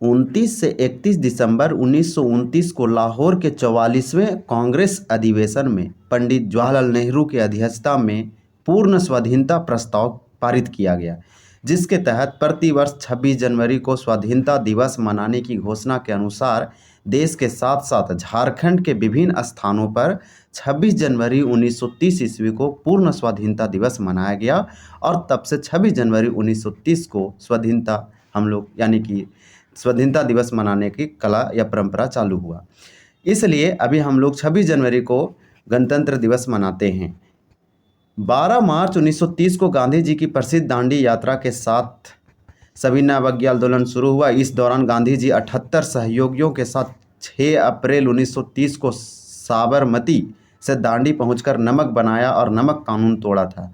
29 से 31 दिसंबर 1929 को लाहौर के 44वें कांग्रेस अधिवेशन में पंडित जवाहरलाल नेहरू की अध्यक्षता में पूर्ण स्वाधीनता प्रस्ताव पारित किया गया, जिसके तहत प्रतिवर्ष 26 जनवरी को स्वाधीनता दिवस मनाने की घोषणा के अनुसार देश के साथ साथ झारखंड के विभिन्न स्थानों पर 26 जनवरी 1930 ईस्वी को पूर्ण स्वाधीनता दिवस मनाया गया और तब से 26 जनवरी 1930 को स्वाधीनता हम लोग यानी कि स्वाधीनता दिवस मनाने की कला या परंपरा चालू हुआ। इसलिए अभी हम लोग 26 जनवरी को गणतंत्र दिवस मनाते हैं। 12 मार्च 1930 को गांधी जी की प्रसिद्ध दांडी यात्रा के साथ सविनय अवज्ञा आंदोलन शुरू हुआ। इस दौरान गांधी जी 78 सहयोगियों के साथ 6 अप्रैल 1930 को साबरमती से दांडी पहुंचकर नमक बनाया और नमक कानून तोड़ा था।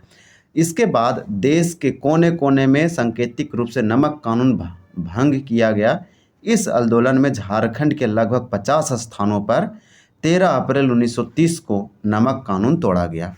इसके बाद देश के कोने कोने में सांकेतिक रूप से नमक कानून भंग किया गया। इस आंदोलन में झारखंड के लगभग 50 स्थानों पर 13 अप्रैल 1930 को नमक कानून तोड़ा गया।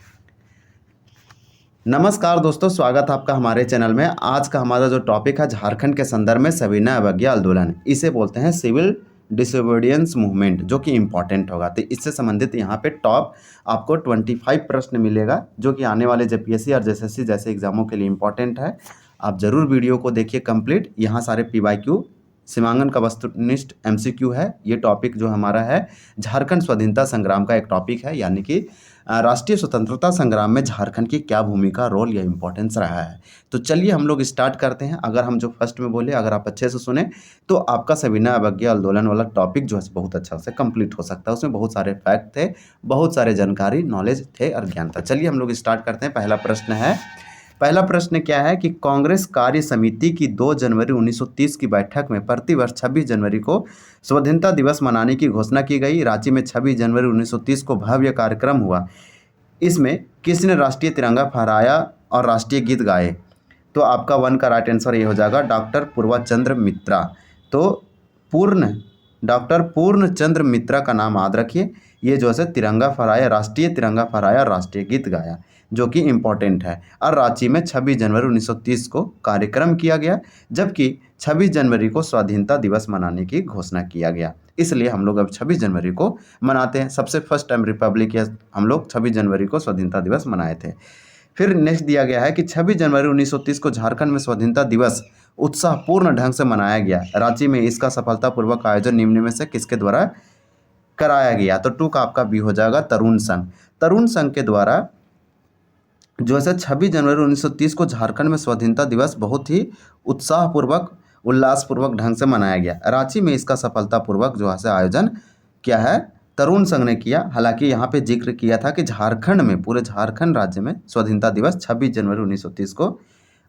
नमस्कार दोस्तों, स्वागत है आपका हमारे चैनल में। आज का हमारा जो टॉपिक है झारखंड के संदर्भ में सविनय अवज्ञा आंदोलन, इसे बोलते हैं सिविल डिसोबीडियंस मूवमेंट, जो कि इम्पॉर्टेंट होगा। तो इससे संबंधित यहाँ पे टॉप आपको 25 प्रश्न मिलेगा, जो कि आने वाले जेपीएससी और जेएसएससी जैसे एग्जामों के लिए इम्पॉर्टेंट है। आप जरूर वीडियो को देखिए कंप्लीट। यहाँ सारे पीवाईक्यू, सीमांकन का वस्तुनिष्ठ एमसीक्यू है। ये टॉपिक जो हमारा है झारखंड स्वाधीनता संग्राम का एक टॉपिक है, यानी कि राष्ट्रीय स्वतंत्रता संग्राम में झारखंड की क्या भूमिका, रोल या इंपॉर्टेंस रहा है। तो चलिए हम लोग स्टार्ट करते हैं। अगर हम जो फर्स्ट में बोले, अगर आप अच्छे से सुने तो आपका सविनय अवज्ञा आंदोलन वाला टॉपिक जो है बहुत अच्छा से कंप्लीट हो सकता है। उसमें बहुत सारे फैक्ट थे, बहुत सारे जानकारी, नॉलेज थे और ज्ञान था। चलिए हम लोग स्टार्ट करते हैं। पहला प्रश्न क्या है कि कांग्रेस कार्य समिति की 2 जनवरी 1930 की बैठक में प्रतिवर्ष 26 जनवरी को स्वाधीनता दिवस मनाने की घोषणा की गई। रांची में 26 जनवरी 1930 को भव्य कार्यक्रम हुआ। इसमें किसने राष्ट्रीय तिरंगा फहराया और राष्ट्रीय गीत गाए? तो आपका 1 का राइट आंसर ये हो जाएगा, डॉक्टर पूर्णचंद्र मित्रा। तो डॉक्टर पूर्णचंद्र मित्रा का नाम याद रखिए। ये जो है तिरंगा फहराया, राष्ट्रीय तिरंगा फहराया, राष्ट्रीय गीत गाया, जो कि इम्पोर्टेंट है। और रांची में 26 जनवरी 1930 को कार्यक्रम किया गया, जबकि 26 जनवरी को स्वाधीनता दिवस मनाने की घोषणा किया गया। इसलिए हम लोग अब 26 जनवरी को मनाते हैं। सबसे फर्स्ट टाइम रिपब्लिक या हम लोग 26 जनवरी को स्वाधीनता दिवस मनाए थे। फिर नेक्स्ट दिया गया है कि 26 जनवरी 1930 को झारखंड में स्वाधीनता दिवस उत्साहपूर्ण ढंग से मनाया गया। रांची में इसका सफलतापूर्वक आयोजन निम्न में से किसके द्वारा कराया गया? तो 2 का आपका बी हो जाएगा, तरुण संघ। तरुण संघ के द्वारा जो है 26 जनवरी 1930 को झारखंड में स्वाधीनता दिवस बहुत ही उत्साहपूर्वक, उल्लासपूर्वक ढंग से मनाया गया। रांची में इसका सफलतापूर्वक जो है आयोजन क्या है, तरुण संघ ने किया। हालांकि यहाँ पे जिक्र किया था कि झारखंड में, पूरे झारखंड राज्य में स्वाधीनता दिवस 26 जनवरी 1930 को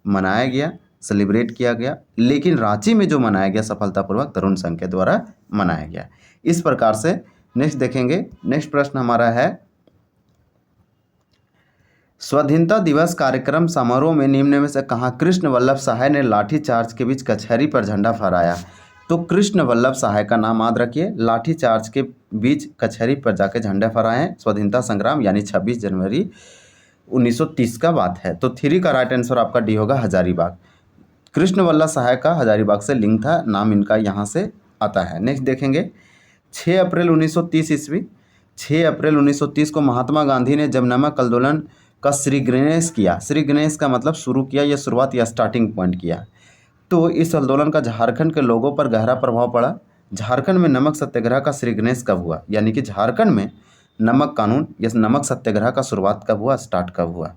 मनाया गया, सेलिब्रेट किया गया, लेकिन रांची में जो मनाया गया सफलतापूर्वक तरुण संघ के द्वारा मनाया गया। इस प्रकार से नेक्स्ट देखेंगे। नेक्स्ट प्रश्न हमारा है, स्वाधीनता दिवस कार्यक्रम समारोह में निम्न में से कहाँ कृष्ण वल्लभ सहाय ने लाठीचार्ज के बीच कचहरी पर झंडा फहराया? तो कृष्ण वल्लभ सहाय का नाम याद रखिए। लाठीचार्ज के बीच कचहरी पर जाके झंडा फहराए स्वाधीनता संग्राम, यानी 26 जनवरी 1930 का बात है। तो 3 का राइट आंसर आपका डी होगा, हजारीबाग। कृष्ण वल्लभ सहाय का हजारीबाग से लिंक था, नाम इनका यहाँ से आता है। नेक्स्ट देखेंगे, 6 अप्रैल 1930 ईस्वी, 6 अप्रैल 1930 को महात्मा गांधी ने जब नमक आंदोलन का श्री गणेश किया, श्री गणेश का मतलब शुरू किया या शुरुआत या स्टार्टिंग पॉइंट किया, तो इस आंदोलन का झारखंड के लोगों पर गहरा प्रभाव पड़ा। झारखंड में नमक सत्याग्रह का श्री गणेश कब हुआ, यानी कि झारखंड में नमक कानून या नमक सत्याग्रह का शुरुआत कब हुआ, स्टार्ट कब हुआ?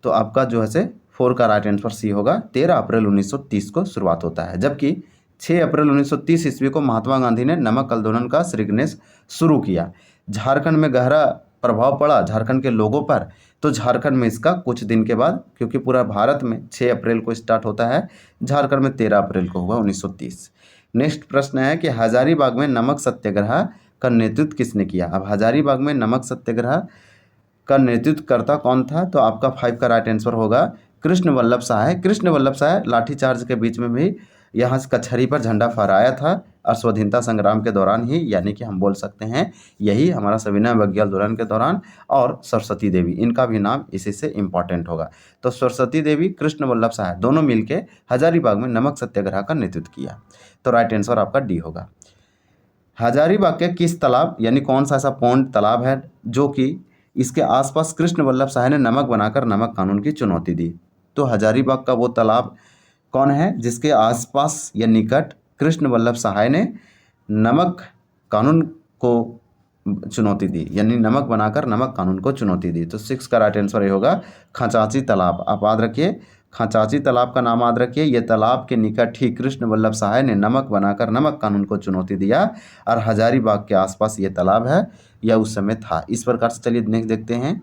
तो आपका जो है 4 का राइट आंसर सी होगा, 13 अप्रैल 1930 को शुरुआत होता है, जबकि 6 अप्रैल 1930 ईस्वी को महात्मा गांधी ने नमक आंदोलन का श्री गणेश शुरू किया। झारखंड में गहरा प्रभाव पड़ा झारखंड के लोगों पर, तो झारखंड में इसका कुछ दिन के बाद, क्योंकि पूरा भारत में 6 अप्रैल को स्टार्ट होता है, झारखंड में 13 अप्रैल को हुआ 1930। नेक्स्ट प्रश्न है कि हजारीबाग में नमक सत्याग्रह का नेतृत्व किसने किया? अब हजारीबाग में नमक सत्याग्रह का नेतृत्वकर्ता कौन था? तो आपका 5 का राइट आंसर होगा, कृष्ण वल्लभ सहाय। कृष्ण वल्लभ सहाय लाठीचार्ज के बीच में भी यहाँ से कचहरी पर झंडा फहराया था और स्वाधीनता संग्राम के दौरान ही, यानी कि हम बोल सकते हैं यही हमारा सविनय अवज्ञा आंदोलन के दौरान। और सरस्वती देवी, इनका भी नाम इसी से इम्पॉर्टेंट होगा। तो सरस्वती देवी, कृष्ण वल्लभ सहाय दोनों मिलकर हजारीबाग में नमक सत्याग्रह का नेतृत्व किया। तो राइट आंसर आपका डी होगा। हजारीबाग के किस तालाब, यानी कौन सा ऐसा पौंड तालाब है जो कि इसके आसपास कृष्ण वल्लभ सहाय ने नमक बनाकर नमक कानून की चुनौती दी? तो हजारीबाग का वो तालाब कौन है जिसके आसपास या निकट कृष्ण वल्लभ सहाय ने नमक कानून को चुनौती दी, यानी नमक बनाकर नमक कानून को चुनौती दी? तो 6 का राइट आंसर ये होगा खचाची तालाब। आप याद रखिए, खचाची तालाब का नाम याद रखिए। ये तालाब के निकट ही कृष्ण वल्लभ सहाय ने नमक बनाकर नमक कानून को चुनौती दिया और हजारीबाग के आसपास ये तालाब है या उस समय था। इस प्रकार से चलिए नेक्स्ट देखते हैं,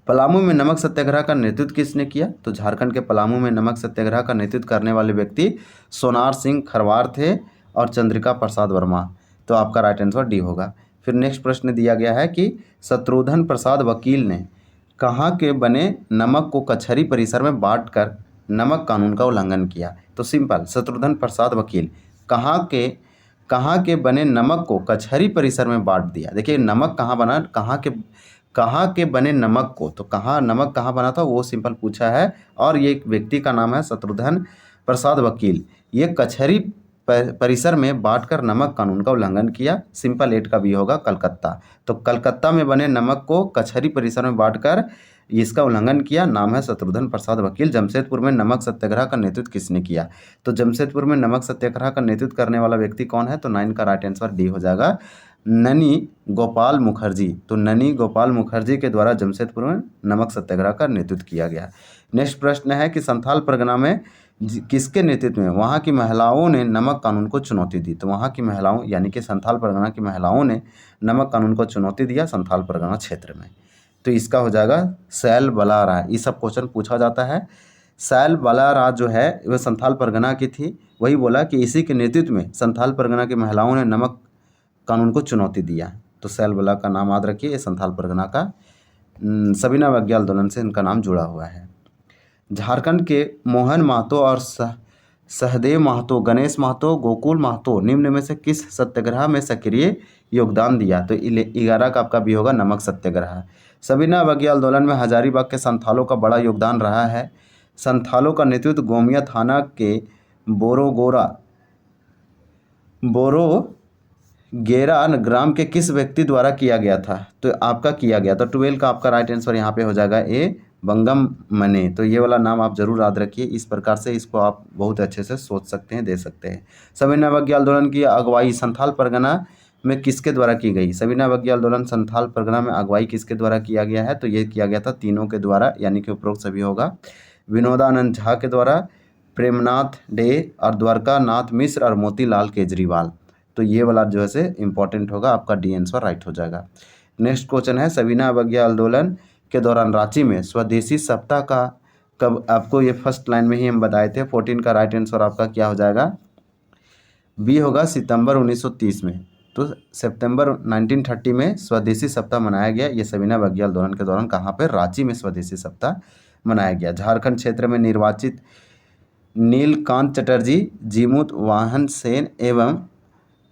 पलामू में नमक सत्याग्रह का नेतृत्व किसने किया? तो झारखंड के पलामू में नमक सत्याग्रह का नेतृत्व करने वाले व्यक्ति सोनार सिंह खरवार थे और चंद्रिका प्रसाद वर्मा। तो आपका राइट आंसर डी होगा। फिर नेक्स्ट प्रश्न दिया गया है कि शत्रुघ्न प्रसाद वकील ने कहाँ के बने नमक को कचहरी परिसर में बांटकर नमक कानून का उल्लंघन किया? तो सिंपल, शत्रुघ्न प्रसाद वकील कहाँ के बने नमक को कचहरी परिसर में बांट दिया। देखिए नमक कहाँ बना, कहाँ के बने नमक को, तो नमक कहाँ बना था वो सिंपल पूछा है। और ये एक व्यक्ति का नाम है शत्रुघ्न प्रसाद वकील। ये कचहरी परिसर में बांटकर नमक कानून का उल्लंघन किया। सिंपल 8 का भी होगा कलकत्ता। तो कलकत्ता में बने नमक को कचहरी परिसर में बांटकर इसका उल्लंघन किया। नाम है शत्रुघ्न प्रसाद वकील। जमशेदपुर में नमक सत्याग्रह का नेतृत्व किसने किया? तो जमशेदपुर में नमक सत्याग्रह का नेतृत्व करने वाला व्यक्ति कौन है? तो 9 का राइट आंसर डी हो जाएगा, ननी गोपाल मुखर्जी। तो ननी गोपाल मुखर्जी के द्वारा जमशेदपुर में नमक सत्याग्रह का नेतृत्व किया गया। नेक्स्ट प्रश्न है कि संथाल परगना में किसके नेतृत्व में वहाँ की महिलाओं ने नमक कानून को चुनौती दी? तो वहाँ की महिलाओं, यानी कि संथाल परगना की महिलाओं ने नमक कानून को चुनौती दिया संथाल परगना क्षेत्र में। तो इसका हो जाएगा सैल बला राय। ये सब क्वेश्चन पूछा जाता है। सैल बला राय जो है वह संथाल परगना की थी। वही बोला कि इसी के नेतृत्व में संथाल परगना की महिलाओं ने नमक कानून को चुनौती दिया। तो सैल बला का नाम याद रखिए, ये संथाल परगना का सविनय अवज्ञा आंदोलन से इनका नाम जुड़ा हुआ है। झारखंड के मोहन महतो और सहदेव महतो, गणेश महतो, गोकुल महतो निम्न में से किस सत्याग्रह में सक्रिय योगदान दिया? तो 11 का आपका भी होगा नमक सत्याग्रह। सविनय अवज्ञा आंदोलन में हजारीबाग के संथालों का बड़ा योगदान रहा है। संथालों का नेतृत्व गोमिया थाना के बोरोगेरा ग्राम के किस व्यक्ति द्वारा किया गया था? तो आपका किया गया। तो 12 का आपका राइट आंसर यहाँ पे हो जाएगा ए, बंगम मने। तो ये वाला नाम आप जरूर याद रखिए। इस प्रकार से इसको आप बहुत अच्छे से सोच सकते हैं, दे सकते हैं। सविनय अवज्ञा आंदोलन की अगुवाई संथाल परगना में किसके द्वारा की गई? सविनय अवज्ञा आंदोलन संथाल परगना में अगुवाई किसके द्वारा किया गया है? तो ये किया गया था तीनों के द्वारा, यानी कि उपरोक्त सभी होगा। विनोदानंद झा के द्वारा, प्रेमनाथ डे और द्वारका नाथ मिश्र और मोतीलाल केजरीवाल। तो ये वाला जो है से इंपॉर्टेंट होगा, आपका डी आंसर राइट हो जाएगा। नेक्स्ट क्वेश्चन है, सविनय अवज्ञा आंदोलन के दौरान रांची में स्वदेशी सप्ताह का कब? आपको ये फर्स्ट लाइन में ही हम बताए थे। 14 का राइट आंसर आपका क्या हो जाएगा? बी होगा, सितंबर 1930 में। तो सितंबर 1930 में स्वदेशी सप्ताह मनाया गया। ये सविनय अवज्ञा आंदोलन के दौरान कहाँ पर? रांची में स्वदेशी सप्ताह मनाया गया। झारखंड क्षेत्र में निर्वाचित नीलकांत चटर्जी, जीमूत वाहन सेन एवं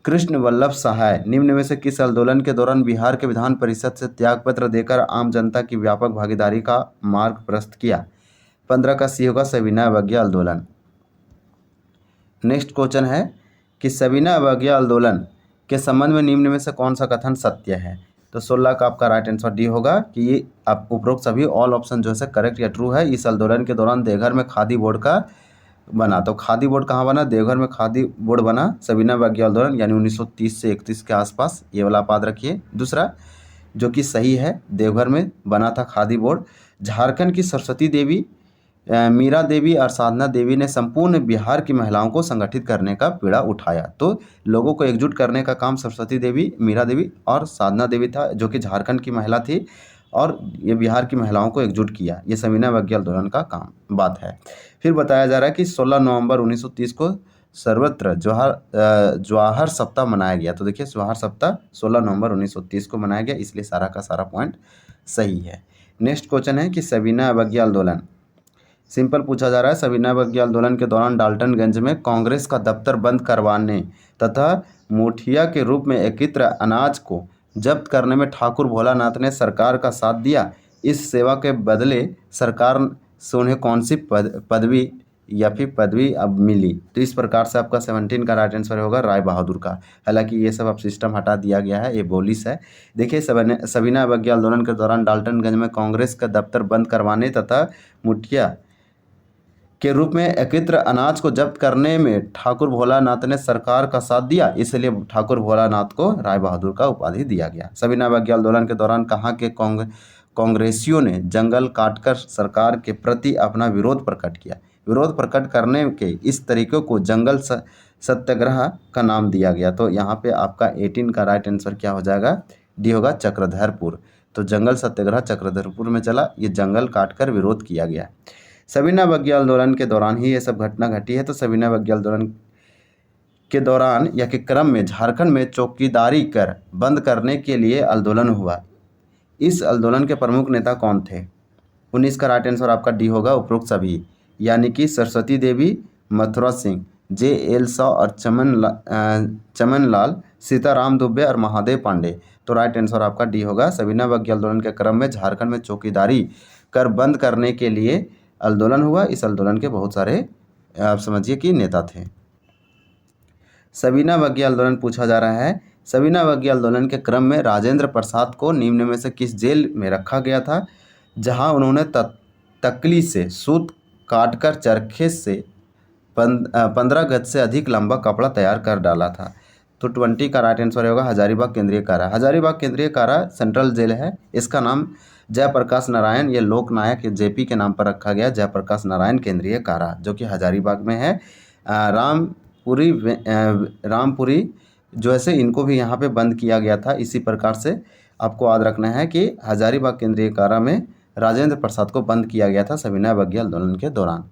कृष्ण वल्लभ सहाय निम्न में से किस आंदोलन के दौरान बिहार के विधान परिषद से त्यागपत्र देकर आम जनता की व्यापक भागीदारी का मार्ग प्रशस्त किया? 15 का सी होगा, सविनय अवज्ञा आंदोलन। नेक्स्ट क्वेश्चन है कि सविनय अवज्ञा आंदोलन के संबंध में निम्न में से कौन सा कथन सत्य है? तो 16 का आपका राइट आंसर डी होगा कि ये आप उपरोक्त सभी ऑल ऑप्शन जो है करेक्ट या ट्रू है। इस आंदोलन के दौरान देवघर में खादी बोर्ड का बना। तो खादी बोर्ड कहाँ बना? देवघर में खादी बोर्ड बना सविनय अवज्ञा आंदोलन यानी 1930 से 31 के आसपास। ये वाला आप याद रखिए। दूसरा जो कि सही है, देवघर में बना था खादी बोर्ड। झारखंड की सरस्वती देवी, मीरा देवी और साधना देवी ने संपूर्ण बिहार की महिलाओं को संगठित करने का बीड़ा उठाया। तो लोगों को एकजुट करने का काम सरस्वती देवी, मीरा देवी और साधना देवी था, जो कि झारखंड की महिला थी और ये बिहार की महिलाओं को एकजुट किया। ये सविनय अवज्ञा आंदोलन का काम बात है। फिर बताया जा रहा है कि 16 नवंबर 1930 को सर्वत्र जवाहर सप्ताह मनाया गया। तो देखिए जवाहर सप्ताह 16 नवंबर 1930 को मनाया गया, इसलिए सारा का सारा पॉइंट सही है। नेक्स्ट क्वेश्चन है कि सविनय अवज्ञा आंदोलन सिंपल पूछा जा रहा है, सविनय अवज्ञा आंदोलन के दौरान डाल्टनगंज में कांग्रेस का दफ्तर बंद करवाने तथा मुठिया के रूप में एकत्र अनाज को जब्त करने में ठाकुर भोलानाथ ने सरकार का साथ दिया। इस सेवा के बदले सरकार से उन्हें कौन सी पदवी या फिर पदवी अब मिली? तो इस प्रकार से आपका 17 का राइट आंसर होगा राय बहादुर का। हालांकि ये सब अब सिस्टम हटा दिया गया है, ये बोलिस है। देखिए, सविनय अवज्ञा आंदोलन के दौरान डाल्टनगंज में कांग्रेस का दफ्तर बंद करवाने तथा मुठिया के रूप में एकत्र अनाज को जब्त करने में ठाकुर भोलानाथ ने सरकार का साथ दिया, इसलिए ठाकुर भोलानाथ को राय बहादुर का उपाधि दिया गया। सविनय अवज्ञा आंदोलन के दौरान कहाँ के कांग्रेसियों ने जंगल काटकर सरकार के प्रति अपना विरोध प्रकट किया? विरोध प्रकट करने के इस तरीके को जंगल सत्याग्रह का नाम दिया गया। तो यहाँ पे आपका 18 का राइट आंसर क्या हो जाएगा? डी होगा चक्रधरपुर। तो जंगल सत्याग्रह चक्रधरपुर में चला, ये जंगल काटकर विरोध किया गया। सविनय अवज्ञा आंदोलन के दौरान ही ये सब घटना घटी है। तो सविनय अवज्ञा आंदोलन के दौरान या के क्रम में झारखंड में चौकीदारी कर बंद करने के लिए आंदोलन हुआ। इस आंदोलन के प्रमुख नेता कौन थे? 19 का राइट आंसर आपका डी होगा उपरोक्त सभी, यानी कि सरस्वती देवी, मथुरा सिंह, J.L. शॉ और चमन लाल, सीताराम दुबे और महादेव पांडे। तो राइट आंसर आपका डी होगा। सविनय अवज्ञा आंदोलन के क्रम में झारखंड में चौकीदारी कर बंद करने के लिए आंदोलन हुआ। इस आंदोलन के बहुत सारे आप समझिए कि नेता थे। सविनय अवज्ञा आंदोलन पूछा जा रहा है, सविनय अवज्ञा आंदोलन के क्रम में राजेंद्र प्रसाद को निम्न में से किस जेल में रखा गया था, जहां उन्होंने तकली से सूत काटकर चरखे से 15 गज से अधिक लंबा कपड़ा तैयार कर डाला था? तो 20 का राइट आंसर होगा हजारीबाग केंद्रीय कारा। हजारीबाग केंद्रीय कारा सेंट्रल जेल है। इसका नाम जयप्रकाश नारायण, ये लोकनायक JP के नाम पर रखा गया, जयप्रकाश नारायण केंद्रीय कारा, जो कि हजारीबाग में है। रामपुरी जो है इनको भी यहाँ पे बंद किया गया था। इसी प्रकार से आपको याद रखना है कि हजारीबाग केंद्रीय कारा में राजेंद्र प्रसाद को बंद किया गया था सविनय अवज्ञा आंदोलन के दौरान।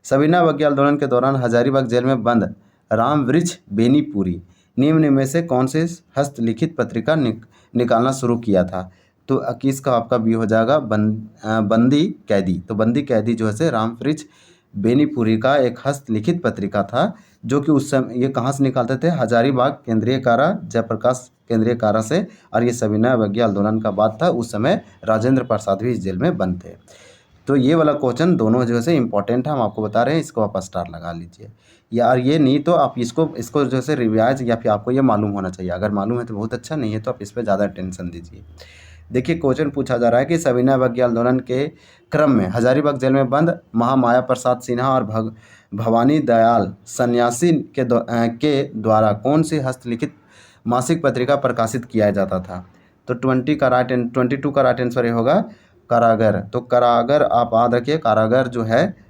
सविनय अवज्ञा आंदोलन के दौरान हजारीबाग जेल में बंद रामवृक्ष बेनीपुरी निम्न में से कौन से हस्तलिखित पत्रिका निकालना शुरू किया था? तो 21 का आपका बी हो जाएगा बंदी कैदी। तो बंदी कैदी जो है रामवृक्ष बेनीपुरी का एक हस्तलिखित पत्रिका था, जो कि उस समय ये कहाँ से निकालते थे? हजारीबाग केंद्रीय कारा, जयप्रकाश केंद्रीय कारा से। और ये सविनय अवज्ञा आंदोलन का बात था, उस समय राजेंद्र प्रसाद भी इस जेल में बंद थे। तो ये वाला क्वेश्चन दोनों जो है इंपॉर्टेंट है, हम आपको बता रहे हैं, इसको आप स्टार लगा लीजिए। यार ये नहीं तो आप इसको जो है रिवाइज या फिर आपको ये मालूम होना चाहिए। अगर मालूम है तो बहुत अच्छा, नहीं है तो आप इस पर ज़्यादा अटेंशन दीजिए। देखिए, क्वेश्चन पूछा जा रहा है कि सविनय अवज्ञा आंदोलन के क्रम में हजारीबाग जेल में बंद महामाया प्रसाद सिन्हा और भवानी दयाल सन्यासी के द्वारा कौन सी हस्तलिखित मासिक पत्रिका प्रकाशित किया जाता था? तो 22 का राइट आंसर होगा कारागर। तो कारागर आप याद रखिए, कारागर जो है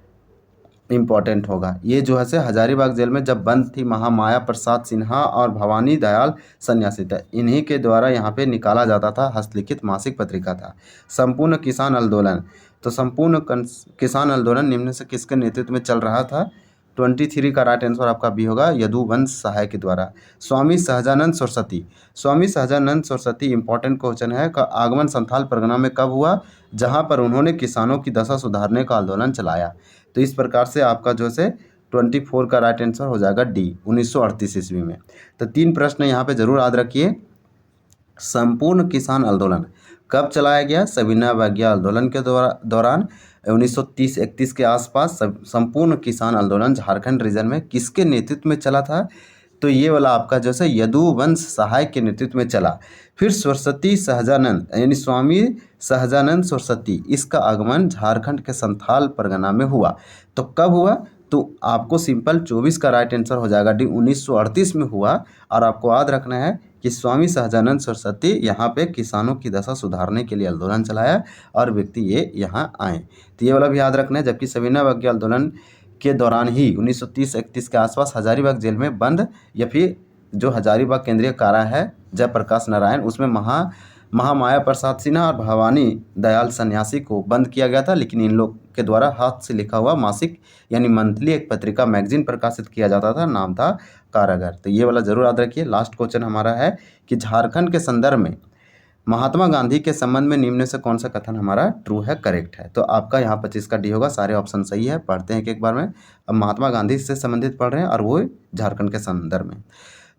इम्पॉर्टेंट होगा। ये जो है हजारीबाग जेल में जब बंद थी महामाया प्रसाद सिन्हा और भवानी दयाल सन्यासी था, इन्हीं के द्वारा यहाँ पे निकाला जाता था, हस्तलिखित मासिक पत्रिका था। संपूर्ण किसान आंदोलन, तो संपूर्ण किसान आंदोलन निम्न से किसके नेतृत्व में चल रहा था? 23 का राइट आंसर आपका भी होगा यदुवंश सहाय के द्वारा। स्वामी सहजानंद सरस्वती, स्वामी सहजानंद सरस्वती इंपॉर्टेंट क्वेश्चन है, का आगमन संथाल परगना में कब हुआ, जहां पर उन्होंने किसानों की दशा सुधारने का आंदोलन चलाया? तो इस प्रकार से आपका जो है 24 का राइट आंसर हो जाएगा डी, 1938 ईस्वी में। तो 3 प्रश्न यहाँ पे जरूर याद रखिए। संपूर्ण किसान आंदोलन कब चलाया गया? सविनय अवज्ञा आंदोलन के दौरान 1930-31 के आसपास। संपूर्ण किसान आंदोलन झारखंड रीजन में किसके नेतृत्व में चला था? तो ये वाला आपका जो है यदुवंश सहाय के नेतृत्व में चला। फिर सरस्वती सहजानंद यानी स्वामी सहजानंद सरस्वती, इसका आगमन झारखंड के संथाल परगना में हुआ। तो कब हुआ? तो आपको सिंपल 24 का राइट आंसर हो जाएगा डी, 1938 में हुआ। और आपको याद रखना है कि स्वामी सहजानंद सरस्वती यहाँ पे किसानों की दशा सुधारने के लिए आंदोलन चलाया और व्यक्ति ये यहाँ आए। तो ये वाला भी याद रखना है। जबकि सविनय अवज्ञा आंदोलन के दौरान ही 1930-31 के आसपास हजारीबाग जेल में बंद, या फिर जो हजारीबाग केंद्रीय कारा है जयप्रकाश नारायण, उसमें महामाया प्रसाद सिन्हा और भवानी दयाल सन्यासी को बंद किया गया था। लेकिन इन लोग के द्वारा हाथ से लिखा हुआ मासिक यानी मंथली एक पत्रिका मैगजीन प्रकाशित किया जाता था, नाम था कारागर। तो ये वाला जरूर याद रखिए। लास्ट क्वेश्चन हमारा है कि झारखंड के संदर्भ में महात्मा गांधी के संबंध में निम्न में से कौन सा कथन हमारा ट्रू है, करेक्ट है? तो आपका यहाँ 25 का डी होगा, सारे ऑप्शन सही है। पढ़ते हैं एक बार में। अब महात्मा गांधी से संबंधित पढ़ रहे हैं और वो झारखंड के संदर्भ में।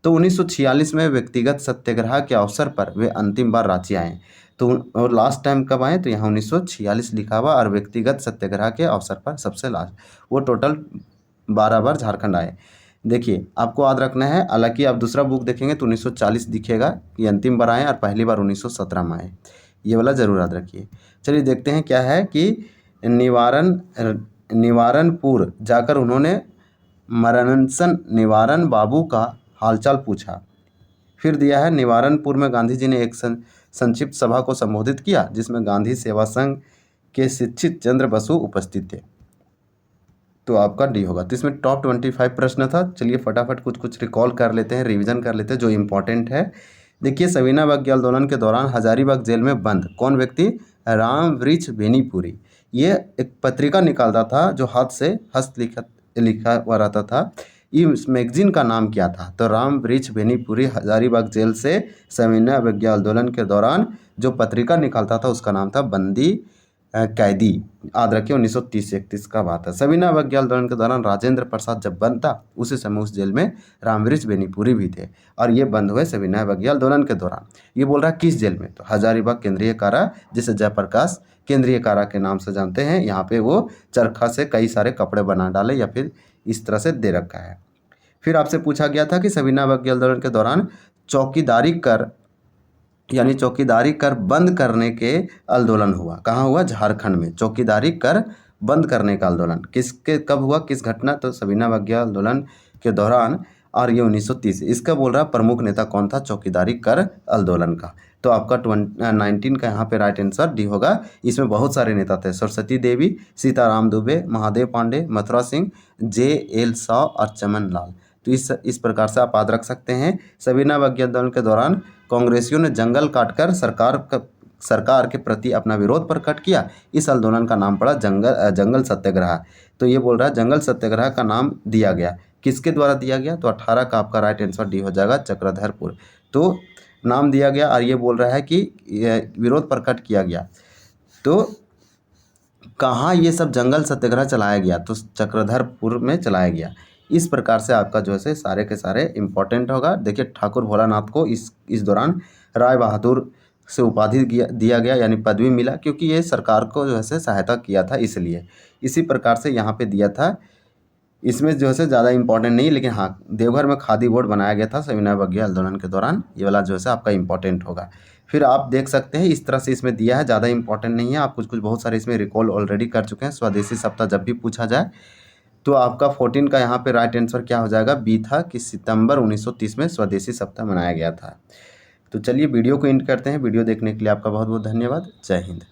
तो 1946 में व्यक्तिगत सत्याग्रह के अवसर पर वे अंतिम बार रांची आए। तो और लास्ट टाइम कब आए? तो यहाँ 1946 लिखा हुआ, और व्यक्तिगत सत्याग्रह के अवसर पर सबसे लास्ट, वो टोटल 12 बार झारखंड आए। देखिए आपको याद रखना है, हालांकि आप दूसरा बुक देखेंगे तो 1940 दिखेगा कि अंतिम बार आए, और पहली बार 1917 में आए। ये वाला जरूर याद रखिए। चलिए देखते हैं क्या है कि निवारनपुर जाकर उन्होंने मरणसन निवारन बाबू का हालचाल पूछा। फिर दिया है निवारनपुर में गांधी जी ने एक संक्षिप्त सभा को संबोधित किया, जिसमें गांधी सेवा संघ के शिक्षित चंद्र बसु उपस्थित थे। तो आपका डी होगा। तो इसमें टॉप 25 प्रश्न था। चलिए फटाफट कुछ कुछ रिकॉल कर लेते हैं, रिवीजन कर लेते हैं जो इम्पोर्टेंट है। देखिए सविना बग्घी आंदोलन के दौरान हजारीबाग जेल में बंद कौन व्यक्ति? राम वृक्ष बेनीपुरी। ये एक पत्रिका निकालता था जो हाथ से लिखा हुआ रहता था। इस मैगजीन का नाम क्या था? तो राम वृक्ष बेनीपुरी हजारीबाग जेल से सविनय अवज्ञा आंदोलन के दौरान जो पत्रिका निकालता था उसका नाम था बंदी कैदी। याद रखिए 1930 से 31 का बात है। सविनय अवज्ञा आंदोलन के दौरान राजेंद्र प्रसाद जब बंद था उसी समय उस जेल में रामवृक्ष बेनीपुरी भी थे, और ये बंद हुए सविनय अवज्ञा आंदोलन के दौरान। ये बोल रहा है किस जेल में? तो हजारीबाग केंद्रीय कारा, जिसे जयप्रकाश केंद्रीय कारा के नाम से जानते हैं। यहाँ पे वो चरखा से कई सारे कपड़े बना डाले या फिर इस तरह से दे रखा है। फिर आपसे पूछा गया था कि सविनय अवज्ञा आंदोलन के दौरान चौकीदारी कर बंद करने के आंदोलन हुआ। कहाँ हुआ? झारखंड में चौकीदारी कर बंद करने का आंदोलन किसके कब हुआ, किस घटना? तो सविनय अवज्ञा आंदोलन के दौरान, और ये 1930। इसका बोल रहा प्रमुख नेता कौन था चौकीदारी कर आंदोलन का? तो आपका 19 का यहाँ पे राइट आंसर डी होगा। इसमें बहुत सारे नेता थे, सरस्वती देवी, सीताराम दुबे, महादेव पांडे, मथुरा सिंह, JL शाह और चमन लाल। तो इस प्रकार से आप याद रख सकते हैं। सविनय अवज्ञा आंदोलन के दौरान कांग्रेसियों ने जंगल काटकर सरकार के प्रति अपना विरोध प्रकट किया। इस आंदोलन का नाम पड़ा जंगल सत्याग्रह। तो ये बोल रहा है जंगल सत्याग्रह का नाम दिया गया, किसके द्वारा दिया गया? तो 18 का आपका राइट आंसर डी हो जाएगा, चक्रधरपुर। तो नाम दिया गया, और ये बोल रहा है कि विरोध प्रकट किया गया। तो कहाँ ये सब जंगल सत्याग्रह चलाया गया? तो चक्रधरपुर में चलाया गया। इस प्रकार से आपका जो है सारे के सारे इम्पोर्टेंट होगा। देखिए ठाकुर भोलानाथ को इस दौरान राय बहादुर से उपाधि दिया गया, यानी पदवी मिला, क्योंकि ये सरकार को जो है सहायता किया था इसलिए। इसी प्रकार से यहाँ पे दिया था। इसमें जो है ज़्यादा इंपॉर्टेंट नहीं, लेकिन हाँ देवघर में खादी बोर्ड बनाया गया था सविनय अवज्ञा आंदोलन के दौरान। ये वाला जो है आपका इंपॉर्टेंट होगा। फिर आप देख सकते हैं इस तरह से इसमें दिया है, ज़्यादा इंपॉर्टेंट नहीं है। आप कुछ बहुत सारे इसमें रिकॉल ऑलरेडी कर चुके हैं। स्वदेशी सप्ताह जब भी पूछा जाए तो आपका 14 का यहाँ पे राइट आंसर क्या हो जाएगा? बी था कि सितंबर 1930 में स्वदेशी सप्ताह मनाया गया था। तो चलिए वीडियो को एंड करते हैं। वीडियो देखने के लिए आपका बहुत बहुत धन्यवाद। जय हिंद।